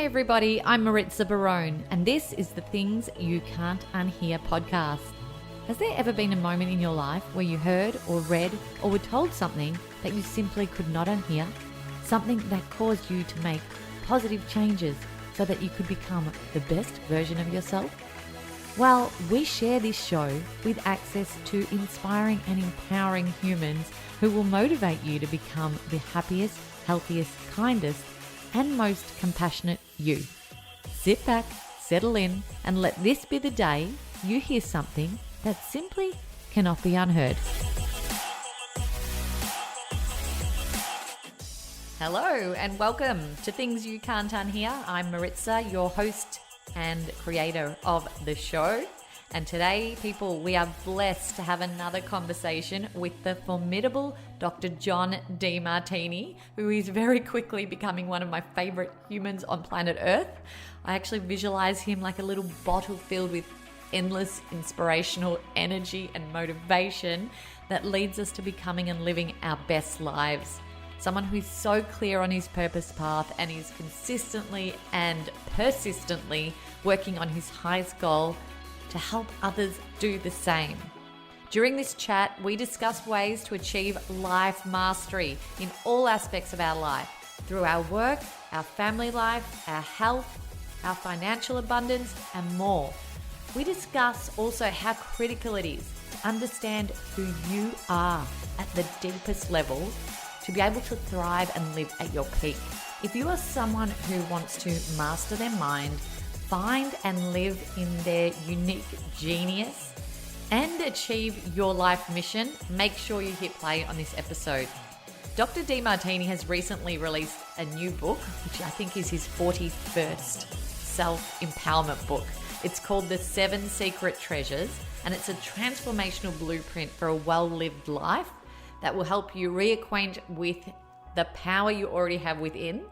everybody, I'm Maritza Barone, and this is the Things You Can't Unhear podcast. Has there ever been a moment in your life where you heard or read or were told something that you simply could not unhear? Something that caused you to make positive changes so that you could become the best version of yourself? Well, we share this show with access to inspiring and empowering humans who will motivate you to become the happiest, healthiest, kindest, and most compassionate you. Sit back, settle in, and let this be the day you hear something that simply cannot be unheard. Hello and welcome to Things You Can't Unhear. I'm Maritza, your host and creator of the show. And today, people, we are blessed to have another conversation with the formidable Dr. John Demartini, who is very quickly becoming one of my favorite humans on planet Earth. I actually visualize him like a little bottle filled with endless inspirational energy and motivation that leads us to becoming and living our best lives. Someone who's so clear on his purpose path and is consistently and persistently working on his highest goal to help others do the same. During this chat, we discuss ways to achieve life mastery in all aspects of our life, through our work, our family life, our health, our financial abundance, and more. We discuss also how critical it is to understand who you are at the deepest level to be able to thrive and live at your peak. If you are someone who wants to master their mind, find and live in their unique genius, and achieve your life mission, make sure you hit play on this episode. Dr. Demartini has recently released a new book, which I think is his 41st self-empowerment book. It's called The 7 Secret Treasures, and it's a transformational blueprint for a well-lived life that will help you reacquaint with the power you already have within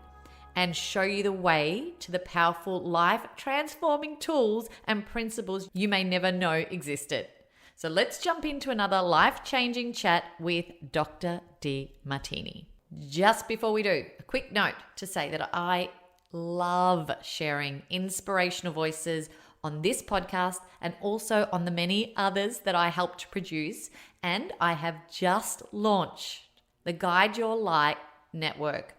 and show you the way to the powerful life-transforming tools and principles you may never know existed. So let's jump into another life-changing chat with Dr. Demartini. Just before we do, a quick note to say that I love sharing inspirational voices on this podcast and also on the many others that I help to produce. And I have just launched the Guide Your Light Network,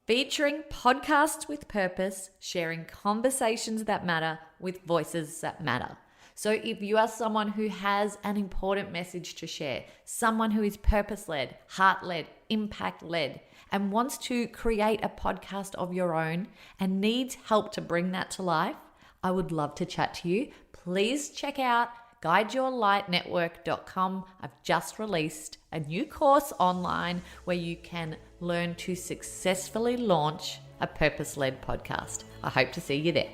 featuring podcasts with purpose, sharing conversations that matter with voices that matter. So if you are someone who has an important message to share, someone who is purpose-led, heart-led, impact-led, and wants to create a podcast of your own and needs help to bring that to life, I would love to chat to you. Please check out guideyourlightnetwork.com. I've just released a new course online where you can learn to successfully launch a purpose-led podcast. I hope to see you there.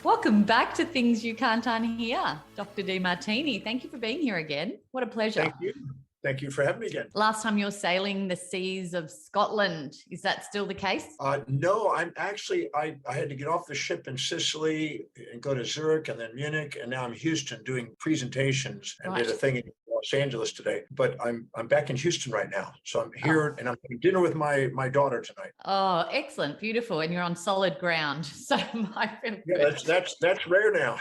Welcome back to Things You Can't Unhear, Dr. Demartini. Thank you for being here again. What a pleasure. Thank you. Thank you for having me again. Last time you were sailing the seas of Scotland. Is that still the case? No, I'm actually, I had to get off the ship in Sicily and go to Zurich and then Munich. And now I'm in Houston doing presentations and did a thing in Los Angeles today. But I'm back in Houston right now. So I'm here and I'm having dinner with my daughter tonight. Oh, excellent. Beautiful. And you're on solid ground. So that's rare now.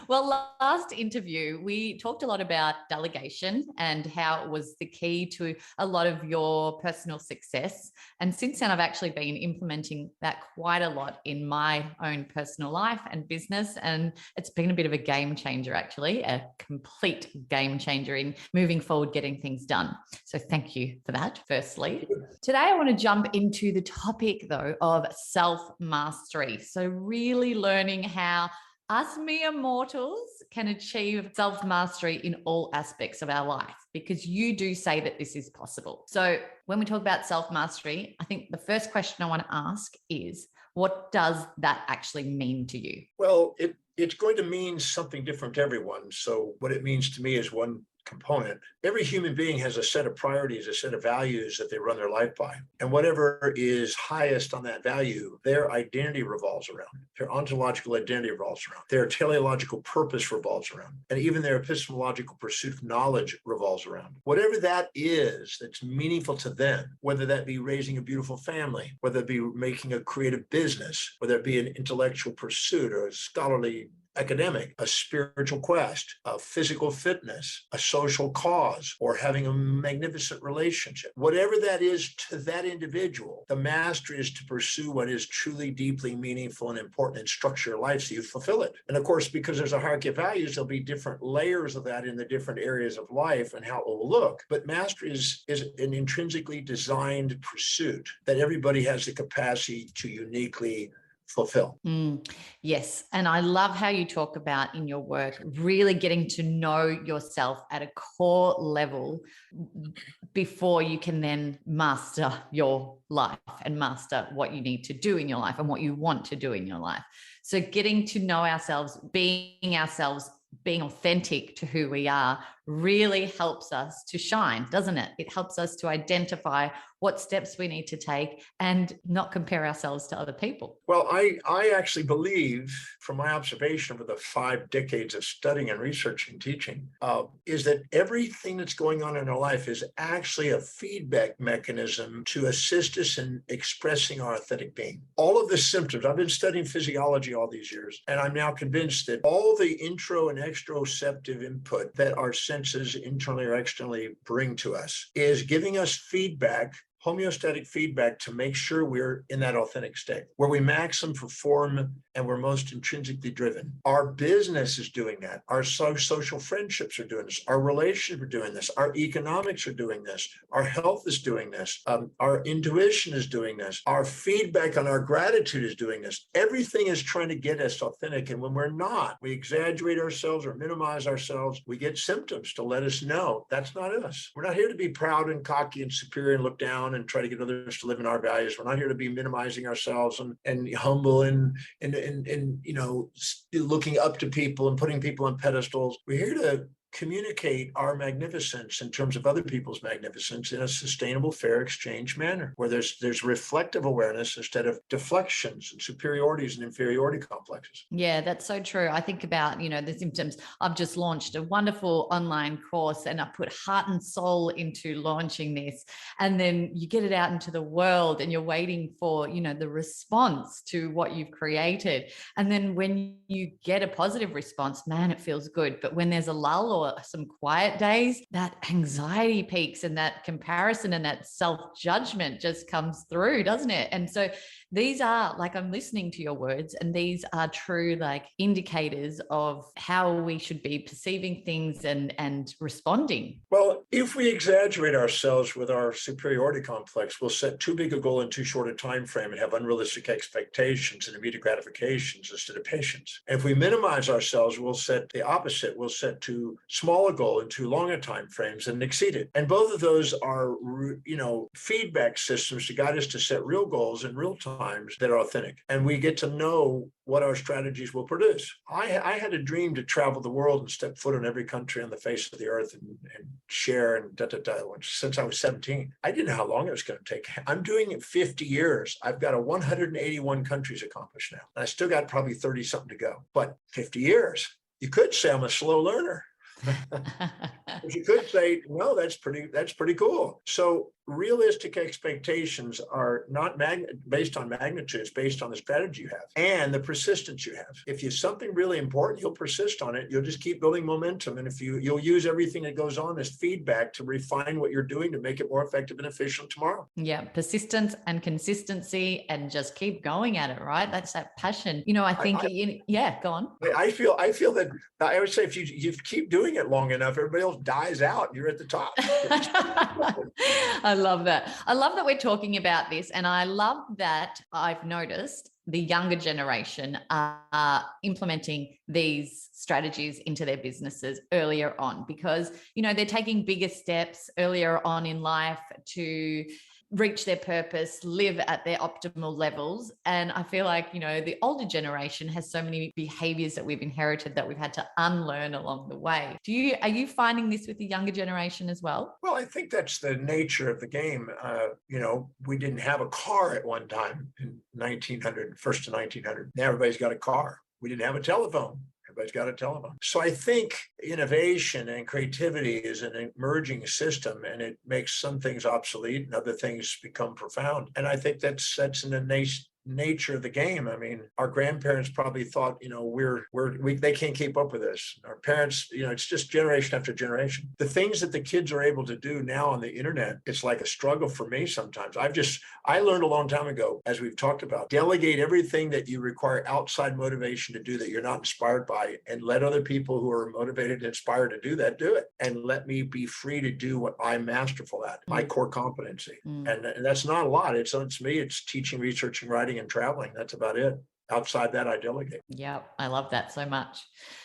Well, last interview, we talked a lot about delegation and how it was the key to a lot of your personal success. And since then, I've actually been implementing that quite a lot in my own personal life and business. And it's been a bit of a game changer, actually, a complete game changer in moving forward, getting things done. So thank you for that, firstly. Today, I want to jump into the topic, though, of self-mastery. So really learning how us mere mortals can achieve self-mastery in all aspects of our life, because you do say that this is possible. So when we talk about self-mastery, I think the first question I want to ask is, what does that actually mean to you? Well, it's going to mean something different to everyone. So what it means to me is one component. Every human being has a set of priorities, a set of values that they run their life by. And whatever is highest on that value, their identity revolves around. Their ontological identity revolves around. Their teleological purpose revolves around. And even their epistemological pursuit of knowledge revolves around. Whatever that is that's meaningful to them, whether that be raising a beautiful family, whether it be making a creative business, whether it be an intellectual pursuit or a scholarly academic, a spiritual quest, a physical fitness, a social cause, or having a magnificent relationship. Whatever that is to that individual, the mastery is to pursue what is truly deeply meaningful and important and structure your life so you fulfill it. And of course, because there's a hierarchy of values, there'll be different layers of that in the different areas of life and how it will look. But mastery is an intrinsically designed pursuit that everybody has the capacity to uniquely fulfill. Yes. And I love how you talk about in your work, really getting to know yourself at a core level before you can then master your life and master what you need to do in your life and what you want to do in your life. So getting to know ourselves, being authentic to who we are really helps us to shine, doesn't it? It helps us to identify what steps we need to take and not compare ourselves to other people. Well, I actually believe, from my observation over the 5 decades of studying and researching and teaching, is that everything that's going on in our life is actually a feedback mechanism to assist us in expressing our authentic being. All of the symptoms, I've been studying physiology all these years, and I'm now convinced that all the intro and exteroceptive input that our senses internally or externally bring to us is giving us feedback, homeostatic feedback, to make sure we're in that authentic state where we maximum perform and we're most intrinsically driven. Our business is doing that. Our social friendships are doing this. Our relationships are doing this. Our economics are doing this. Our health is doing this. Our intuition is doing this. Our feedback on our gratitude is doing this. Everything is trying to get us authentic. And when we're not, we exaggerate ourselves or minimize ourselves. We get symptoms to let us know that's not us. We're not here to be proud and cocky and superior and look down and try to get others to live in our values. We're not here to be minimizing ourselves and humble and looking up to people and putting people on pedestals. We're here to communicate our magnificence in terms of other people's magnificence in a sustainable, fair exchange manner, where there's reflective awareness instead of deflections and superiorities and inferiority complexes. Yeah, that's so true. I think about, the symptoms. I've just launched a wonderful online course and I put heart and soul into launching this. And then you get it out into the world and you're waiting for, the response to what you've created. And then when you get a positive response, man, it feels good. But when there's a lull or some quiet days, that anxiety peaks and that comparison and that self-judgment just comes through, doesn't it? And so these are, like, I'm listening to your words, and these are true, like, indicators of how we should be perceiving things and responding. Well, if we exaggerate ourselves with our superiority complex, we'll set too big a goal in too short a time frame and have unrealistic expectations and immediate gratifications instead of patience. And if we minimize ourselves, we'll set the opposite. We'll set too small a goal in too long a time frames and exceed it. And both of those are, feedback systems to guide us to set real goals in real times that are authentic. And we get to know what our strategies will produce. I had a dream to travel the world and step foot in every country on the face of the earth and share and since I was 17. I didn't know how long it was going to take. I'm doing it 50 years. I've got 181 countries accomplished now. And I still got probably 30 something to go, but 50 years. You could say I'm a slow learner. But you could say, no, that's pretty cool. So realistic expectations are not based on magnitudes, based on the strategy you have and the persistence you have. If you something really important, you'll persist on it. You'll just keep building momentum. And if you'll use everything that goes on as feedback to refine what you're doing to make it more effective and efficient tomorrow. Yeah. Persistence and consistency and just keep going at it, right? That's that passion. I think, go on. I feel that I would say if you keep doing it long enough, everybody else dies out and you're at the top. I love that. I love that we're talking about this. And I love that I've noticed the younger generation are implementing these strategies into their businesses earlier on because, they're taking bigger steps earlier on in life to reach their purpose, live at their optimal levels. And I feel like, the older generation has so many behaviors that we've inherited that we've had to unlearn along the way. Are you finding this with the younger generation as well? Well, I think that's the nature of the game. We didn't have a car at one time in 1900, first to 1900. Now everybody's got a car. We didn't have a telephone. Everybody's got a telephone. So I think innovation and creativity is an emerging system, and it makes some things obsolete and other things become profound. And I think that's in the nature of the game. I mean, our grandparents probably thought, they can't keep up with this. Our parents, it's just generation after generation. The things that the kids are able to do now on the internet, it's like a struggle for me sometimes. I learned a long time ago, as we've talked about, delegate everything that you require outside motivation to do that you're not inspired by, and let other people who are motivated and inspired to do that, do it. And let me be free to do what I'm masterful at, my core competency. And that's not a lot. It's me. It's teaching, researching, writing, and traveling. That's about it. Outside that, I delegate. Yeah, I love that so much.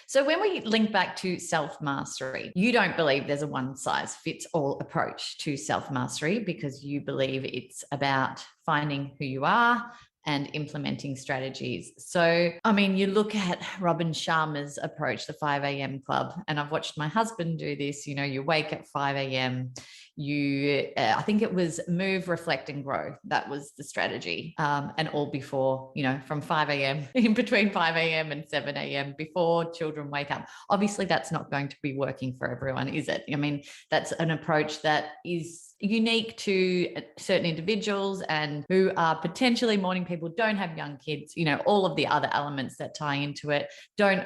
So when we link back to self-mastery, you don't believe there's a one-size-fits-all approach to self-mastery, because you believe it's about finding who you are and implementing strategies. So, I mean, you look at Robin Sharma's approach, the 5 a.m. club, and I've watched my husband do this. You wake at 5 a.m., I think it was move, reflect, and grow. That was the strategy. And all before, from 5 a.m., in between 5 a.m. and 7 a.m., before children wake up. Obviously, that's not going to be working for everyone, is it? I mean, that's an approach that is unique to certain individuals and who are potentially morning people, don't have young kids, all of the other elements that tie into it, don't,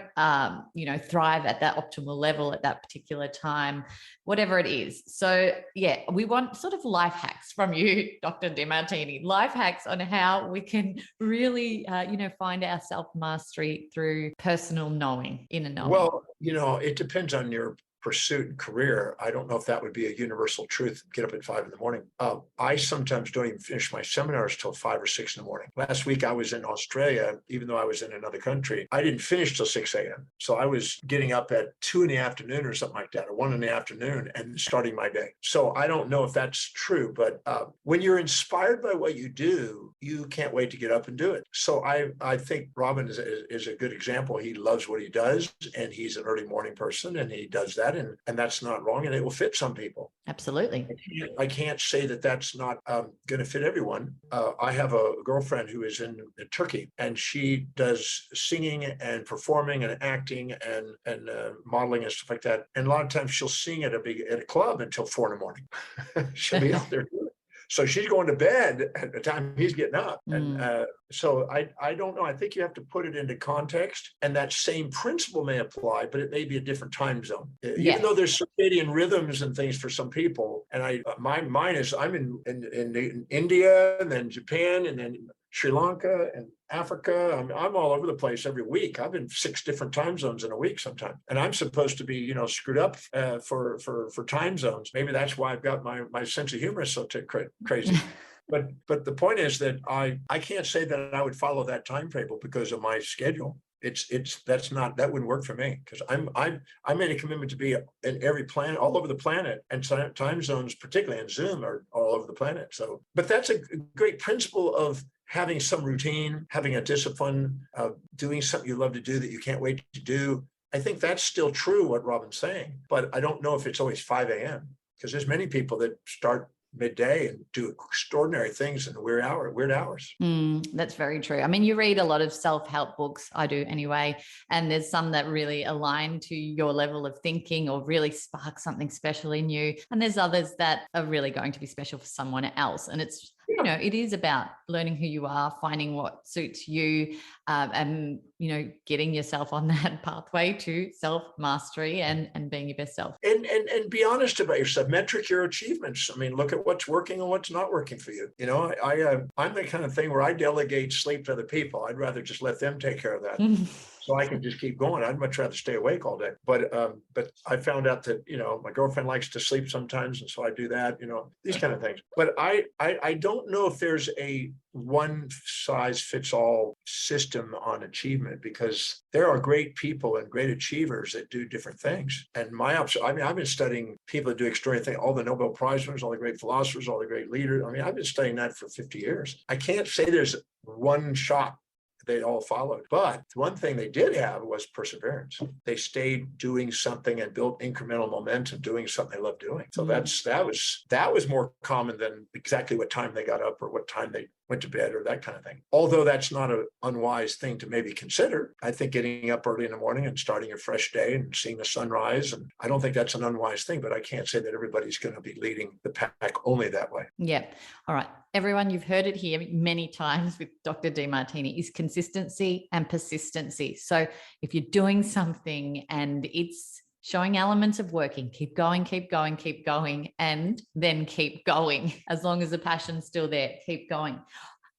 thrive at that optimal level at that particular time, whatever it is. So yeah, we want sort of life hacks from you, Dr. Demartini, life hacks on how we can really, find our self-mastery through personal knowing, inner knowing. Well, it depends on your pursuit and career. I don't know if that would be a universal truth. Get up at 5 a.m. I sometimes don't even finish my seminars till 5 or 6 in the morning. Last week I was in Australia, even though I was in another country. I didn't finish till 6 a.m. So I was getting up at 2 in the afternoon or something like that, or 1 in the afternoon, and starting my day. So I don't know if that's true, but when you're inspired by what you do, you can't wait to get up and do it. So I think Robin is a good example. He loves what he does, and he's an early morning person, and he does that. And that's not wrong, and it will fit some people. Absolutely. I can't say that that's not going to fit everyone. I have a girlfriend who is in Turkey, and she does singing and performing and acting and modeling and stuff like that. And a lot of times she'll sing at a club until 4 in the morning. She'll be out there doing it. So she's going to bed at the time he's getting up. And so I don't know. I think you have to put it into context, and that same principle may apply, but it may be a different time zone. Even though there's circadian rhythms and things for some people. And mine is, I'm in India, and then Japan, and then Sri Lanka and Africa. I'm all over the place every week. I've been 6 different time zones in a week sometimes. And I'm supposed to be, screwed up for time zones. Maybe that's why I've got my sense of humor so crazy. But the point is that I can't say that I would follow that timetable because of my schedule. That wouldn't work for me, because I made a commitment to be in every planet, all over the planet, and time zones, particularly in Zoom, are all over the planet. So, but that's a great principle of having some routine, having a discipline, doing something you love to do that you can't wait to do. I think that's still true, what Robin's saying, but I don't know if it's always 5 a.m. because there's many people that start midday and do extraordinary things in weird hours. That's very true. I mean, you read a lot of self-help books. I do anyway. And there's some that really align to your level of thinking or really spark something special in you. And there's others that are really going to be special for someone else. And it's, it is about learning who you are, finding what suits you, and, getting yourself on that pathway to self-mastery and being your best self. And be honest about yourself. Metric your achievements. I mean, look at what's working and what's not working for you. I'm the kind of thing where I delegate sleep to other people. I'd rather just let them take care of that. so I can just keep going. I'd much rather stay awake all day. But I found out that, my girlfriend likes to sleep sometimes. And so I do that, these kind of things. But I don't know if there's a one size fits all system on achievement, because there are great people and great achievers that do different things. And I've been studying people that do extraordinary things, all the Nobel Prize winners, all the great philosophers, all the great leaders. I've been studying that for 50 years. I can't say there's one shot they all followed. But one thing they did have was perseverance. They stayed doing something and built incremental momentum, doing something they loved doing. So that was more common than exactly what time they got up or what time they went to bed or that kind of thing. Although that's not an unwise thing to maybe consider. I think getting up early in the morning and starting a fresh day and seeing the sunrise, and I don't think that's an unwise thing, but I can't say that everybody's going to be leading the pack only that way. Yeah. All right. Everyone, you've heard it here many times with Dr. Demartini, is consistency and persistency. So if you're doing something and it's showing elements of working, keep going, and then keep going. As long as the passion's still there, keep going.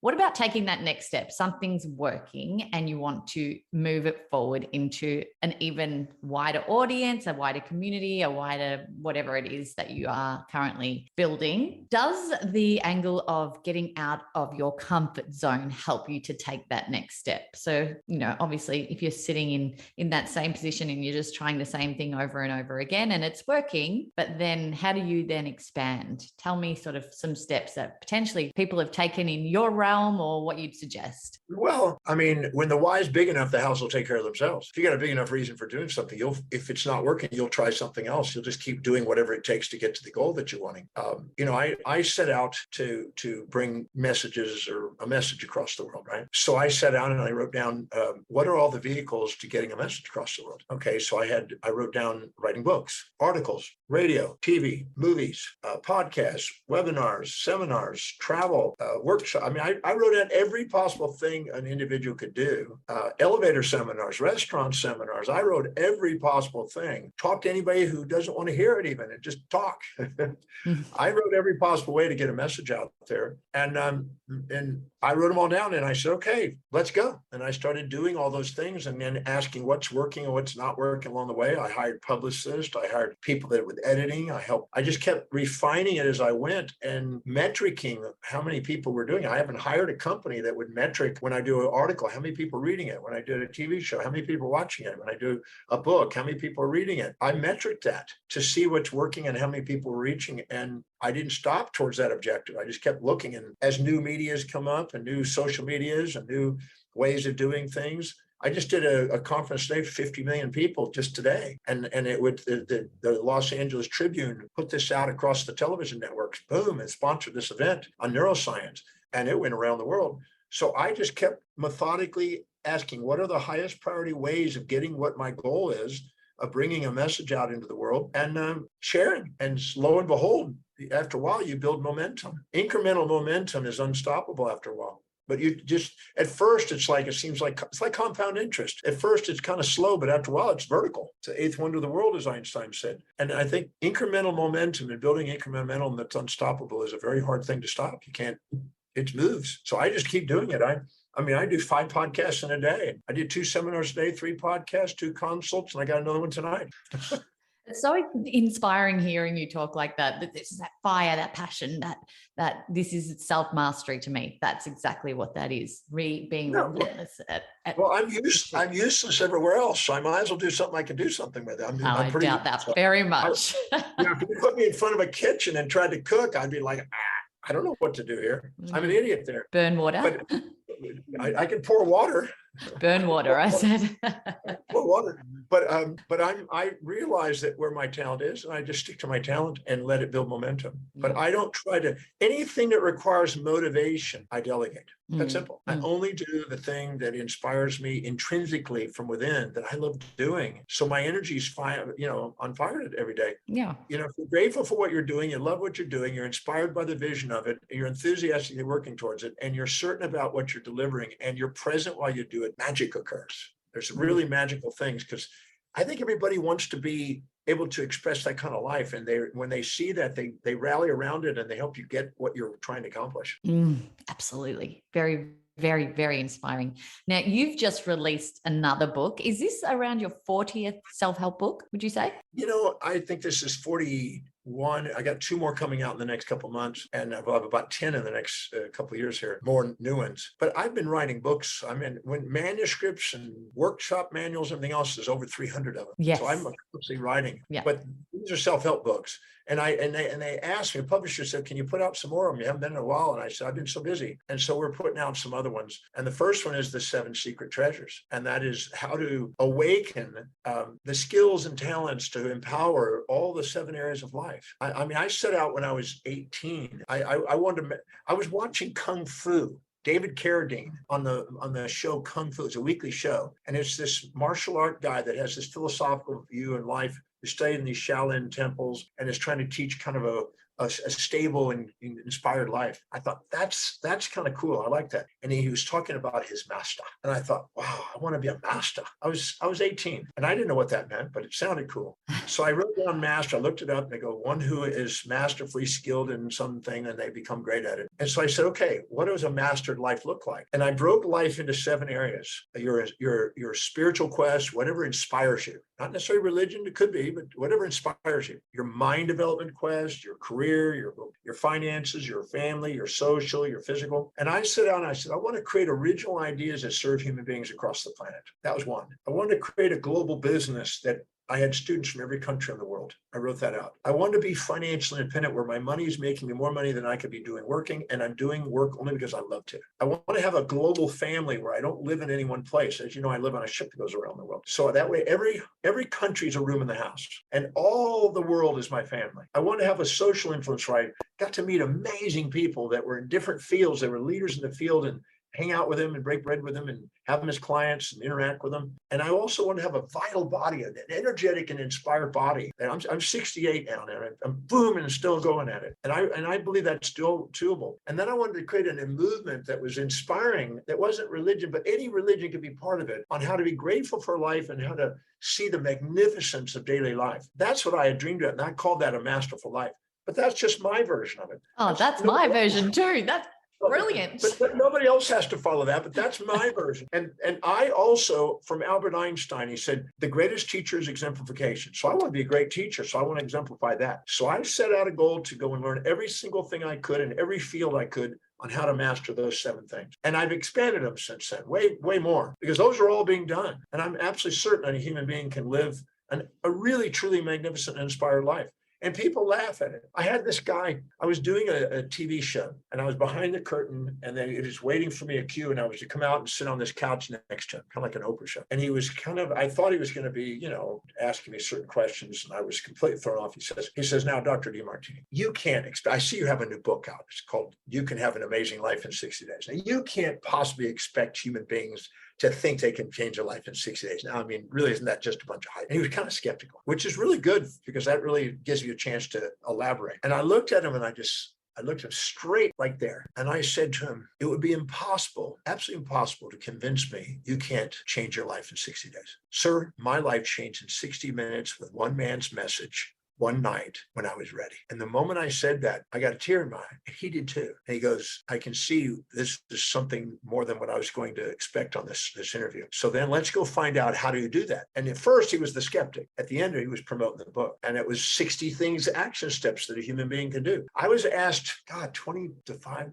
What about taking that next step? Something's working and you want to move it forward into an even wider audience, a wider community, a wider whatever it is that you are currently building. Does the angle of getting out of your comfort zone help you to take that next step? So, obviously if you're sitting in that same position and you're just trying the same thing over and over again and it's working, but then how do you then expand? Tell me sort of some steps that potentially people have taken in your realm, or what you'd suggest. Well, when the why is big enough, the house will take care of themselves. If you got a big enough reason for doing something, if it's not working, you'll try something else. You'll just keep doing whatever it takes to get to the goal that you're wanting. I set out to bring messages or a message across the world, right? So I sat down and I wrote down what are all the vehicles to getting a message across the world. Okay, so I wrote down writing books, articles, radio, TV, movies, podcasts, webinars, seminars, travel, workshops. I wrote out every possible thing an individual could do. Elevator seminars, restaurant seminars. I wrote every possible thing. Talk to anybody who doesn't want to hear it even, and just talk. I wrote every possible way to get a message out there. And I wrote them all down and I said, okay, let's go. And I started doing all those things and then asking what's working and what's not working along the way. I hired publicists. I hired people that with editing. I just kept refining it as I went and metricing how many people were doing it. I haven't hired a company that would metric when I do an article, how many people are reading it? When I do a TV show, how many people are watching it? When I do a book, how many people are reading it? I metric that to see what's working and how many people are reaching. And I didn't stop towards that objective. I just kept looking. And as new medias come up and new social medias and new ways of doing things, I just did a conference today for 50 million people just today. And it would, the Los Angeles Tribune put this out across the television networks, boom, and sponsored this event on neuroscience. And it went around the world. So I just kept methodically asking, what are the highest priority ways of getting what my goal is, of bringing a message out into the world and sharing. And lo and behold, after a while, you build momentum. Incremental momentum is unstoppable after a while. But you just, at first, it's like compound interest. At first, it's kind of slow, but after a while, it's vertical. It's the eighth wonder of the world, as Einstein said. And I think incremental momentum and building incremental momentum that's unstoppable is a very hard thing to stop. You can't, it moves. So I just keep doing it. I do 5 podcasts in a day. I did 2 seminars a day, 3 podcasts, 2 consults, and I got another one tonight. It's so inspiring hearing you talk like that. That this is that fire, that passion, that this is self-mastery to me. That's exactly what that is. Being relentless well, I'm useless everywhere else. So I might as well do something I can do something with. I doubt that very much. If you put me in front of a kitchen and tried to cook, I'd be like, I don't know what to do here. I'm an idiot there. Burn water. But I can pour water. Burn water, I said. Pour water. But I realize that where my talent is, and I just stick to my talent and let it build momentum. But I don't try to, anything that requires motivation, I delegate. That's simple. I only do the thing that inspires me intrinsically from within that I love doing. So my energy is on fire every day. Yeah. If you're grateful for what you're doing, you love what you're doing, you're inspired by the vision of it, you're enthusiastically working towards it, and you're certain about what you're delivering, and you're present while you do it, magic occurs. There's really magical things, because I think everybody wants to be able to express that kind of life. And when they see that, they rally around it and they help you get what you're trying to accomplish. Absolutely. Very, Very, very inspiring. Now, you've just released another book. Is this around your 40th self-help book, would you say? I think this is 41. I got 2 more coming out in the next couple of months, and I'll have about 10 in the next couple of years here, more new ones. But I've been writing books. I mean, when manuscripts and workshop manuals, everything else, there's over 300 of them. Yes. So I'm constantly writing. Yeah. But these are self-help books. And they asked me, the publisher said, can you put out some more of them? You haven't been in a while. And I said, I've been so busy. And so we're putting out some other ones. And the first one is the 7 Secret Treasures. And that is how to awaken the skills and talents to empower all the 7 areas of life. I mean, I set out when I was 18. I was watching Kung Fu. David Carradine on the show Kung Fu. It's a weekly show. And it's this martial art guy that has this philosophical view in life, who stayed in these Shaolin temples and is trying to teach kind of a stable and inspired life. I thought that's kind of cool. I like that. And he was talking about his master. And I thought, wow, I want to be a master. I was 18 and I didn't know what that meant, but it sounded cool. So I wrote down master. I looked it up and they go, one who is masterfully skilled in something and they become great at it. And so I said, okay, what does a mastered life look like? And I broke life into 7 areas. Your spiritual quest, whatever inspires you, not necessarily religion, it could be, but whatever inspires you, your mind development quest, your career, your finances, your family, your social, your physical. And I sat down and I said, I want to create original ideas that serve human beings across the planet. That was one. I wanted to create a global business that I had students from every country in the world. I wrote that out. I wanted to be financially independent where my money is making me more money than I could be doing working, and I'm doing work only because I love to. I want to have a global family where I don't live in any one place. As you know, I live on a ship that goes around the world. So that way, every country is a room in the house, and all the world is my family. I want to have a social influence where I got to meet amazing people that were in different fields. They were leaders in the field and hang out with them and break bread with them and have them as clients and interact with them. And I also want to have a vital body, an energetic and inspired body. And I'm 68 now, and I'm booming and still going at it. And I believe that's still doable. And then I wanted to create a movement that was inspiring, that wasn't religion, but any religion could be part of it, on how to be grateful for life and how to see the magnificence of daily life. That's what I had dreamed of, and I called that a masterful life. But that's just my version of it. Oh, that's my version too. That's brilliant. But nobody else has to follow that, but that's my version. And I also, from Albert Einstein, he said, the greatest teacher is exemplification. So I want to be a great teacher. So I want to exemplify that. So I set out a goal to go and learn every single thing I could in every field I could on how to master those 7 things. And I've expanded them since then, way more, because those are all being done. And I'm absolutely certain that a human being can live a really, truly magnificent and inspired life. And people laugh at it. I had this guy, I was doing a TV show and I was behind the curtain and then it was waiting for me a cue and I was to come out and sit on this couch next to him, kind of like an Oprah show. And he was I thought he was going to be, asking me certain questions and I was completely thrown off. He says, now, Dr. Demartini, you can't expect, I see you have a new book out. It's called You Can Have an Amazing Life in 60 Days. Now, you can't possibly expect human beings to think they can change their life in 60 days. Now, I mean, really, isn't that just a bunch of hype? And he was kind of skeptical, which is really good because that really gives you a chance to elaborate. And I looked at him and I looked him straight right there. And I said to him, it would be impossible, absolutely impossible to convince me you can't change your life in 60 days. Sir, my life changed in 60 minutes with one man's message. One night when I was ready. And the moment I said that, I got a tear in my eye. And he did too. And he goes, I can see this is something more than what I was going to expect on this interview. So then let's go find out, how do you do that? And at first he was the skeptic. At the end, he was promoting the book. And it was 60 things, action steps that a human being can do. I was asked, 25,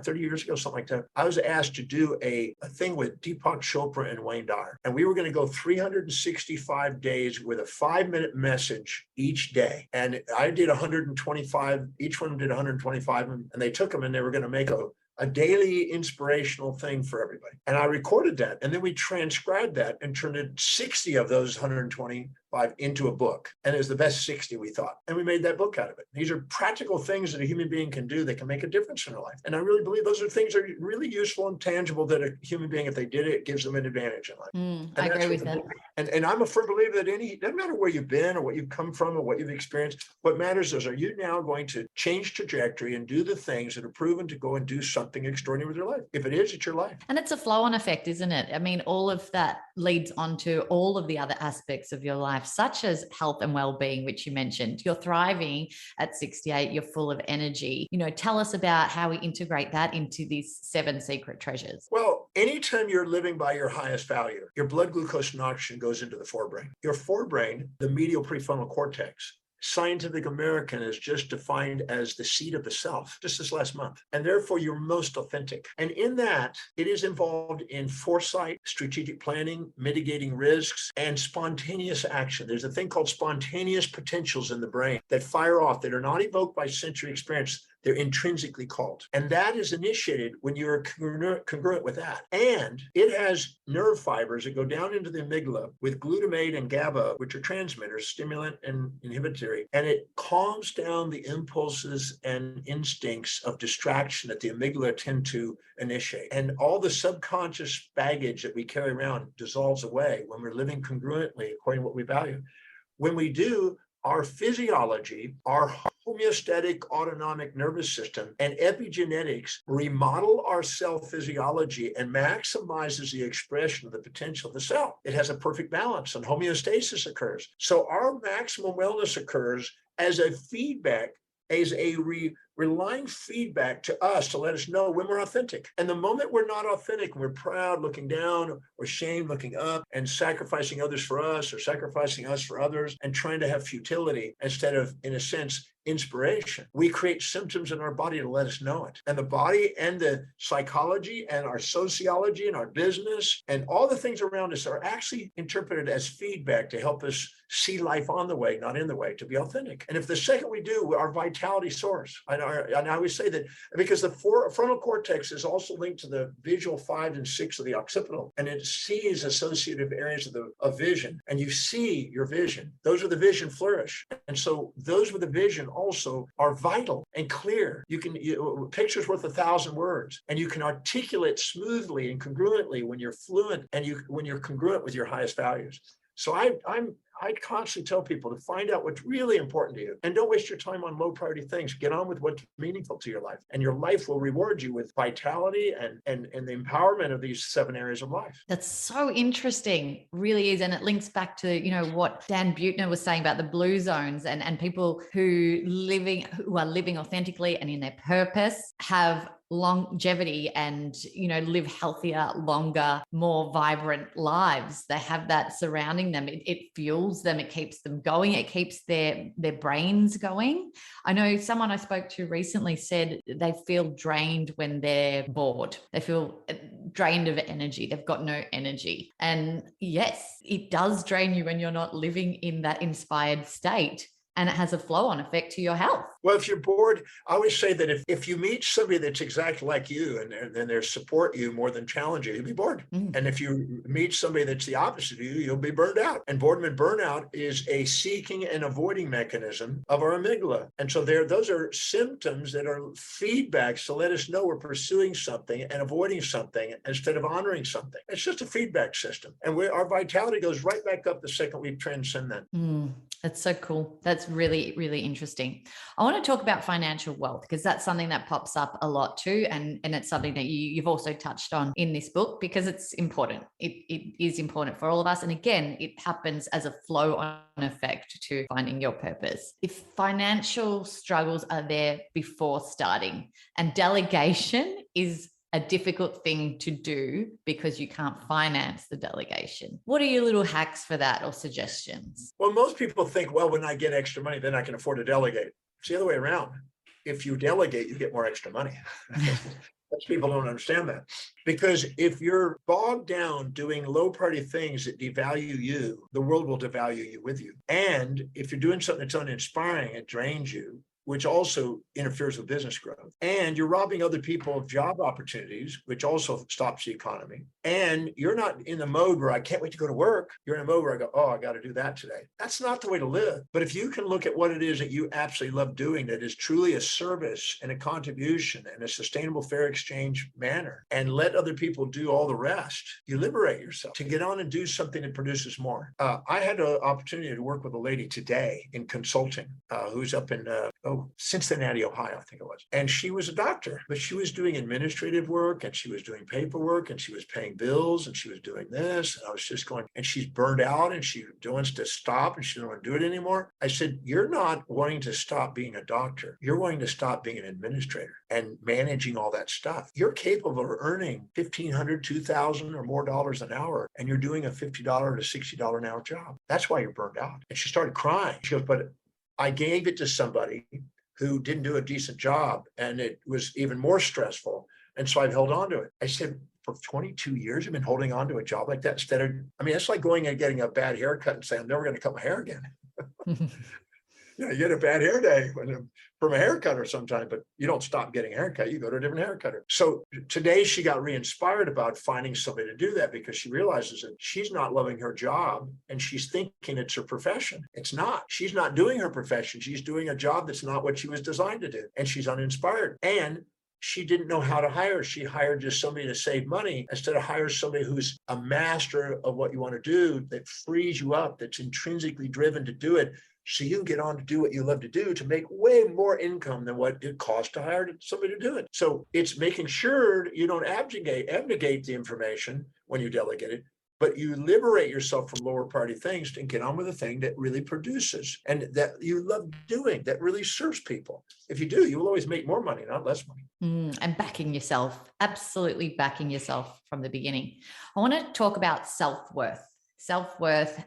30 years ago, something like that. I was asked to do a thing with Deepak Chopra and Wayne Dyer. And we were going to go 365 days with a 5-minute message each day. And I did 125, each one did 125, and they took them and they were going to make a daily inspirational thing for everybody. And I recorded that. And then we transcribed that and turned it 60 of those 125 into a book. And it was the best 60, we thought. And we made that book out of it. These are practical things that a human being can do that can make a difference in their life. And I really believe those are things that are really useful and tangible that a human being, if they did it, gives them an advantage in life. I agree with that. And I'm a firm believer that it doesn't matter where you've been or what you've come from or what you've experienced. What matters is, are you now going to change trajectory and do the things that are proven to go and do something something extraordinary with your life. If it is, it's your life. And it's a flow-on effect, isn't it? I mean, all of that leads on to all of the other aspects of your life, such as health and well-being, which you mentioned. You're thriving at 68, you're full of energy. Tell us about how we integrate that into these 7 secret treasures. Well, anytime you're living by your highest value, your blood glucose and oxygen goes into the forebrain. Your forebrain, the medial prefrontal cortex, Scientific American is just defined as the seat of the self, just this last month. And therefore, you're most authentic. And in that, it is involved in foresight, strategic planning, mitigating risks, and spontaneous action. There's a thing called spontaneous potentials in the brain that fire off, that are not evoked by sensory experience. They're intrinsically called. And that is initiated when you're congruent with that. And it has nerve fibers that go down into the amygdala with glutamate and GABA, which are transmitters, stimulant and inhibitory. And it calms down the impulses and instincts of distraction that the amygdala tend to initiate. And all the subconscious baggage that we carry around dissolves away when we're living congruently according to what we value. When we do, our physiology, our homeostatic autonomic nervous system, and epigenetics remodel our cell physiology and maximizes the expression of the potential of the cell. It has a perfect balance and homeostasis occurs. So our maximum wellness occurs as a feedback, as a relying feedback to us to let us know when we're authentic. And the moment we're not authentic, we're proud looking down or shame looking up and sacrificing others for us or sacrificing us for others and trying to have futility instead of, in a sense, inspiration, we create symptoms in our body to let us know it. And the body and the psychology and our sociology and our business and all the things around us are actually interpreted as feedback to help us see life on the way, not in the way, to be authentic. And if the second we do, our vitality soars. And I always say that because the frontal cortex is also linked to the visual 5 and 6 of the occipital, and it sees associative areas of vision, and you see your vision. Those are the vision flourish. And so those with the vision also are vital and clear. Picture's worth 1,000 words, and you can articulate smoothly and congruently when you're fluent and when you're congruent with your highest values. So I constantly tell people to find out what's really important to you and don't waste your time on low priority things. Get on with what's meaningful to your life, and your life will reward you with vitality and the empowerment of these 7 areas of life. That's so interesting, really is. And it links back to, what Dan Buettner was saying about the blue zones and people who are living authentically and in their purpose have longevity and live healthier, longer, more vibrant lives. They have that surrounding them. It fuels them, it keeps them going, it keeps their brains going. I know someone I spoke to recently said they feel drained when they're bored. They feel drained of energy. They've got no energy. And yes, it does drain you when you're not living in that inspired state. And it has a flow-on effect to your health. Well, if you're bored, I always say that if you meet somebody that's exactly like you and they support you more than challenge you, you'll be bored. And if you meet somebody that's the opposite of you, you'll be burned out. And boredom and burnout is a seeking and avoiding mechanism of our amygdala. And so those are symptoms that are feedbacks to let us know we're pursuing something and avoiding something instead of honoring something. It's just a feedback system. And our vitality goes right back up the second we transcend that. That's so cool. That's really, really interesting. I want to talk about financial wealth because that's something that pops up a lot too. And it's something that you've also touched on in this book because it's important. It is important for all of us. And again, it happens as a flow-on effect to finding your purpose. If financial struggles are there before starting, and delegation is a difficult thing to do because you can't finance the delegation. What are your little hacks for that or suggestions? Well, most people think, well, when I get extra money, then I can afford to delegate. It's the other way around. If you delegate, you get more extra money. Most people don't understand that. Because if you're bogged down doing low priority things that devalue you, the world will devalue you with you. And if you're doing something that's uninspiring, it drains you, which also interferes with business growth. And you're robbing other people of job opportunities, which also stops the economy. And you're not in the mode where I can't wait to go to work. You're in a mode where I go, oh, I got to do that today. That's not the way to live. But if you can look at what it is that you absolutely love doing, that is truly a service and a contribution and a sustainable fair exchange manner, and let other people do all the rest, you liberate yourself to get on and do something that produces more. I had an opportunity to work with a lady today in consulting who's up in, Cincinnati, Ohio, I think it was. And she was a doctor, but she was doing administrative work and she was doing paperwork and she was paying bills and she was doing this. And I was just going, and she's burned out and she wants to stop and she doesn't want to do it anymore. I said, you're not wanting to stop being a doctor. You're wanting to stop being an administrator and managing all that stuff. You're capable of earning $1,500, $2,000 or more dollars an hour, and you're doing a $50 to $60 an hour job. That's why you're burned out. And she started crying. She goes, but I gave it to somebody who didn't do a decent job, and it was even more stressful. And so I've held on to it. I said, for 22 years, I've been holding on to a job like that instead of, it's like going and getting a bad haircut and saying, I'm never going to cut my hair again. You get a bad hair day from a haircutter sometimes, but you don't stop getting a haircut. You go to a different haircutter. So today she got re-inspired about finding somebody to do that because she realizes that she's not loving her job and she's thinking it's her profession. It's not. She's not doing her profession. She's doing a job that's not what she was designed to do. And she's uninspired. And she didn't know how to hire. She hired just somebody to save money instead of hire somebody who's a master of what you want to do, that frees you up, that's intrinsically driven to do it. So you can get on to do what you love to do to make way more income than what it costs to hire somebody to do it. So it's making sure you don't abnegate the information when you delegate it, but you liberate yourself from lower priority things and get on with the thing that really produces and that you love doing, that really serves people. If you do, you will always make more money, not less money. And backing yourself, absolutely backing yourself from the beginning. I want to talk about self-worth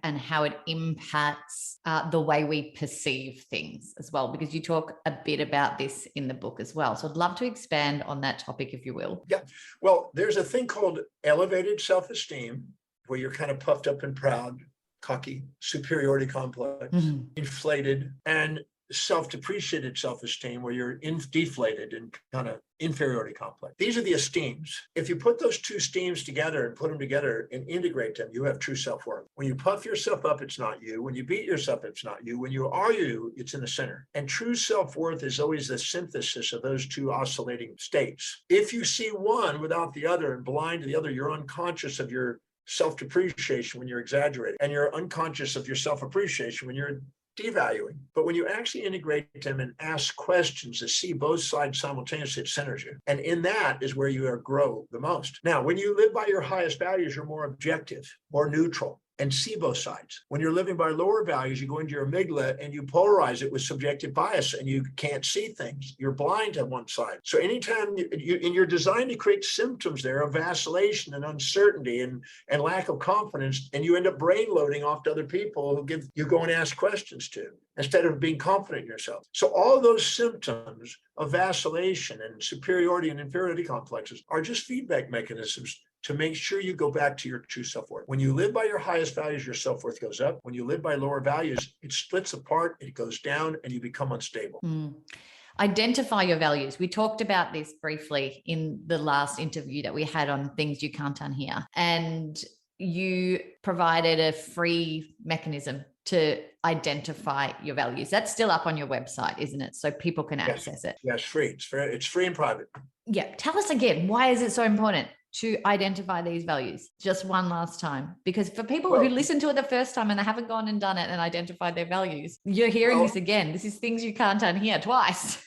and how it impacts the way we perceive things as well, because you talk a bit about this in the book as well. So I'd love to expand on that topic, if you will. Yeah. Well, there's a thing called elevated self-esteem, where you're kind of puffed up and proud, cocky, superiority complex, inflated, and self-depreciated self-esteem, where you're deflated and kind of inferiority complex. These are the esteems. If you put those two esteems together and put them together and integrate them, you have true self-worth. When you puff yourself up, it's not you. When you beat yourself, it's not you. When you are you, it's in the center. And true self-worth is always the synthesis of those two oscillating states. If you see one without the other and blind to the other, you're unconscious of your self-depreciation when you're exaggerating, and you're unconscious of your self-appreciation when you're devaluing. But when you actually integrate them and ask questions to see both sides simultaneously, it centers you. And in that is where you grow the most. Now, when you live by your highest values, you're more objective, more neutral, and see both sides. When you're living by lower values, you go into your amygdala and you polarize it with subjective bias, and you can't see things. You're blind to one side. So anytime you're designed to create symptoms there of vacillation and uncertainty and lack of confidence, and you end up brain loading off to other people who you go and ask questions to, instead of being confident in yourself. So all those symptoms of vacillation and superiority and inferiority complexes are just feedback mechanisms to make sure you go back to your true self-worth. When you live by your highest values, your self-worth goes up. When you live by lower values, it splits apart, it goes down, and you become unstable. Identify your values. We talked about this briefly in the last interview that we had on Things You Can't Unhear. And you provided a free mechanism to identify your values. That's still up on your website, isn't it? So people can access it. Yes, free. It's free and private. Yeah. Tell us again, why is it so important to identify these values just one last time? Because for people who listen to it the first time and they haven't gone and done it and identified their values, you're hearing this again. This is Things You Can't Unhear twice.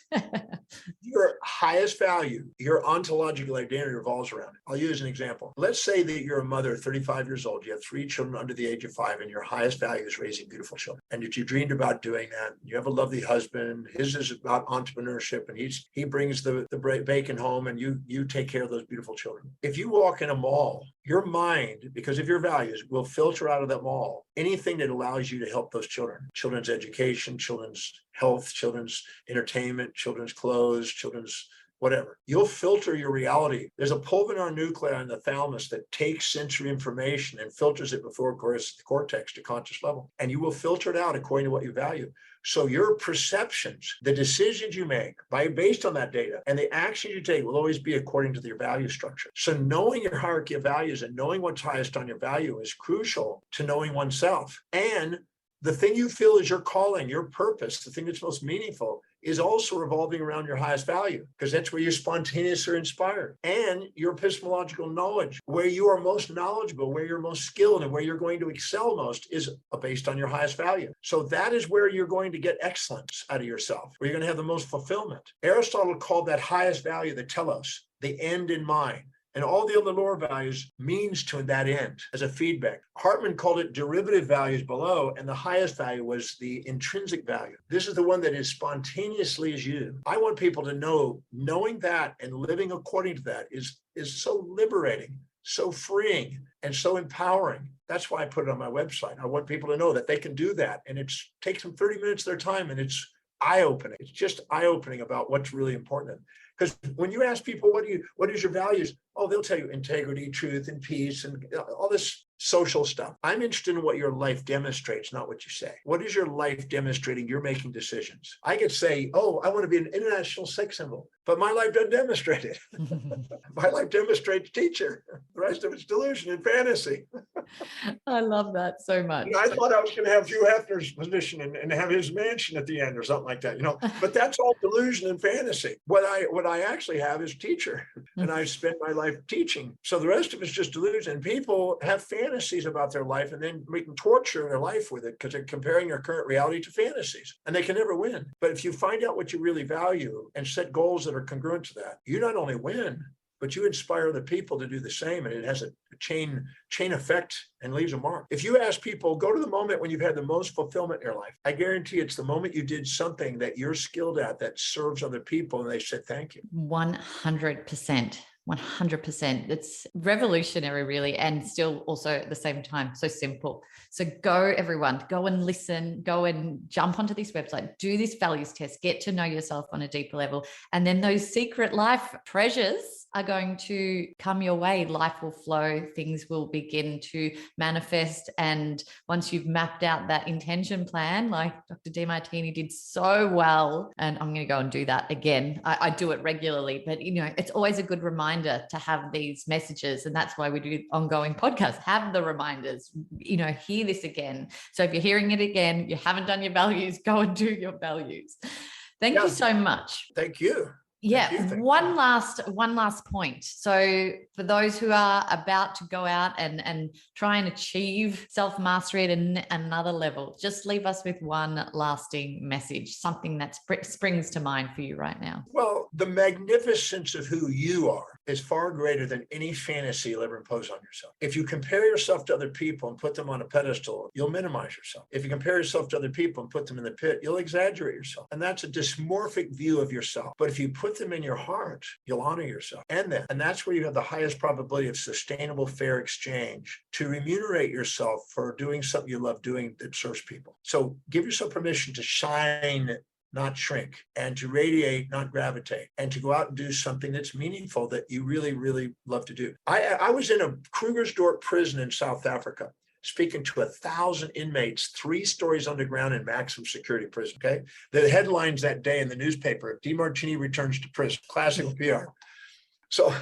Your highest value, your ontological identity revolves around it. I'll use an example. Let's say that you're a mother, 35 years old. You have 3 children under the age of 5, and your highest value is raising beautiful children. And that you dreamed about doing that. You have a lovely husband. His is about entrepreneurship, and he brings the bacon home, and you take care of those beautiful children. If you walk in a mall, your mind, because of your values, will filter out of that mall anything that allows you to help those children. Children's education, children's health, children's entertainment, children's clothes, children's whatever. You'll filter your reality. There's a pulvinar nuclei in the thalamus that takes sensory information and filters it before it goes to the cortex to conscious level. And you will filter it out according to what you value. So your perceptions, the decisions you make based on that data, and the actions you take will always be according to your value structure. So knowing your hierarchy of values and knowing what's highest on your value is crucial to knowing oneself. And the thing you feel is your calling, your purpose, the thing that's most meaningful is also revolving around your highest value, because that's where you're spontaneous or inspired. And your epistemological knowledge, where you are most knowledgeable, where you're most skilled, and where you're going to excel most is based on your highest value. So that is where you're going to get excellence out of yourself, where you're going to have the most fulfillment. Aristotle called that highest value the telos, the end in mind. And all the other lower values means to that end as a feedback. Hartman called it derivative values below, and the highest value was the intrinsic value. This is the one that is spontaneously as you. I want people to know, knowing that and living according to that is so liberating, so freeing, and so empowering. That's why I put it on my website. I want people to know that they can do that. And it takes them 30 minutes of their time, and it's eye-opening. It's just eye-opening about what's really important. Because when you ask people, what is your values? Oh, they'll tell you integrity, truth, and peace, and all this social stuff. I'm interested in what your life demonstrates, not what you say. What is your life demonstrating? You're making decisions. I could say, oh, I want to be an international sex symbol, but my life doesn't demonstrate it. My life demonstrates teacher. The rest of it's delusion and fantasy. I love that so much. I thought I was going to have Hugh Hefner's position and have his mansion at the end or something like that, but that's all delusion and fantasy. What I actually have is teacher, and I spend my life teaching. So the rest of it's just delusion. And people have fantasies about their life, and then we can torture their life with it because they're comparing their current reality to fantasies, and they can never win. But if you find out what you really value and set goals that are congruent to that, you not only win, but you inspire other people to do the same, and it has a chain effect and leaves a mark. If you ask people, go to the moment when you've had the most fulfillment in your life, I guarantee it's the moment you did something that you're skilled at that serves other people, and they said thank you. 100%. 100%. It's revolutionary, really, and still also at the same time so simple. So go, everyone, go and listen, go and jump onto this website, do this values test, get to know yourself on a deeper level. And then those secret life treasures are going to come your way. Life will flow, things will begin to manifest. And once you've mapped out that intention plan, like Dr. Demartini did so well, and I'm going to go and do that again. I do it regularly, but it's always a good reminder to have these messages. And that's why we do ongoing podcasts, have the reminders, hear this again. So if you're hearing it again, you haven't done your values, go and do your values. Thank you so much. Thank you. Yeah. One last point. So for those who are about to go out and try and achieve self-mastery at another level, just leave us with one lasting message, something that springs to mind for you right now. Well, the magnificence of who you are is far greater than any fantasy you'll ever impose on yourself. If you compare yourself to other people and put them on a pedestal, you'll minimize yourself. If you compare yourself to other people and put them in the pit, you'll exaggerate yourself. And that's a dysmorphic view of yourself. But if you put them in your heart, you'll honor yourself. And that's where you have the highest probability of sustainable, fair exchange to remunerate yourself for doing something you love doing that serves people. So give yourself permission to shine, not shrink, and to radiate, not gravitate, and to go out and do something that's meaningful that you really, really love to do. I was in a Krugersdorp prison in South Africa, speaking to 1,000 inmates, 3 stories underground in maximum security prison, okay? The headlines that day in the newspaper, Demartini returns to prison, classic PR. So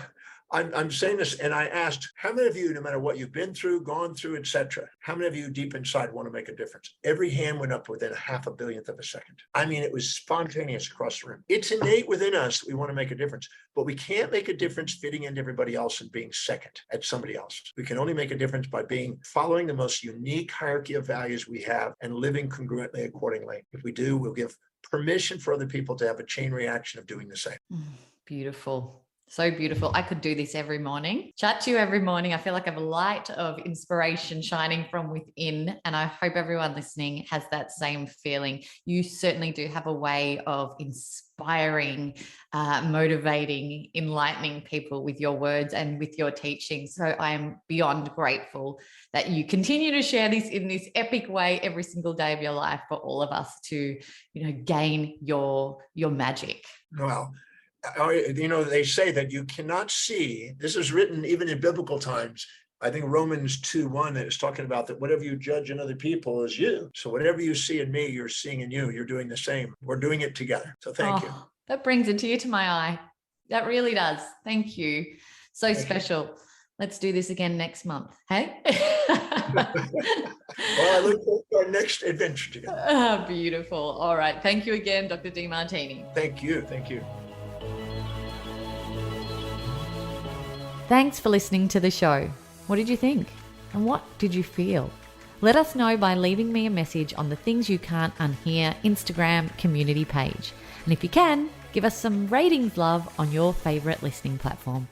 I'm saying this, and I asked, how many of you, no matter what you've been through, gone through, etc., how many of you deep inside want to make a difference? Every hand went up within a half a billionth of a second. I mean, it was spontaneous across the room. It's innate within us that we want to make a difference, but we can't make a difference fitting into everybody else and being second at somebody else. We can only make a difference by following the most unique hierarchy of values we have and living congruently accordingly. If we do, we'll give permission for other people to have a chain reaction of doing the same. Beautiful. So beautiful. I could do this every morning. Chat to you every morning. I feel like I have a light of inspiration shining from within. And I hope everyone listening has that same feeling. You certainly do have a way of inspiring, motivating, enlightening people with your words and with your teaching. So I am beyond grateful that you continue to share this in this epic way every single day of your life for all of us to, gain your magic. Wow. They say that you cannot see, this is written even in biblical times. I think Romans 2:1 is talking about that whatever you judge in other people is you. So whatever you see in me, you're seeing in you. You're doing the same. We're doing it together. So thank you. That brings a tear to my eye. That really does. Thank you. So special. Let's do this again next month. Hey? Well, I look forward to our next adventure together. Beautiful. All right. Thank you again, Dr. Demartini. Thank you. Thank you. Thanks for listening to the show. What did you think? And what did you feel? Let us know by leaving me a message on the Things You Can't Unhear Instagram community page. And if you can, give us some ratings love on your favourite listening platform.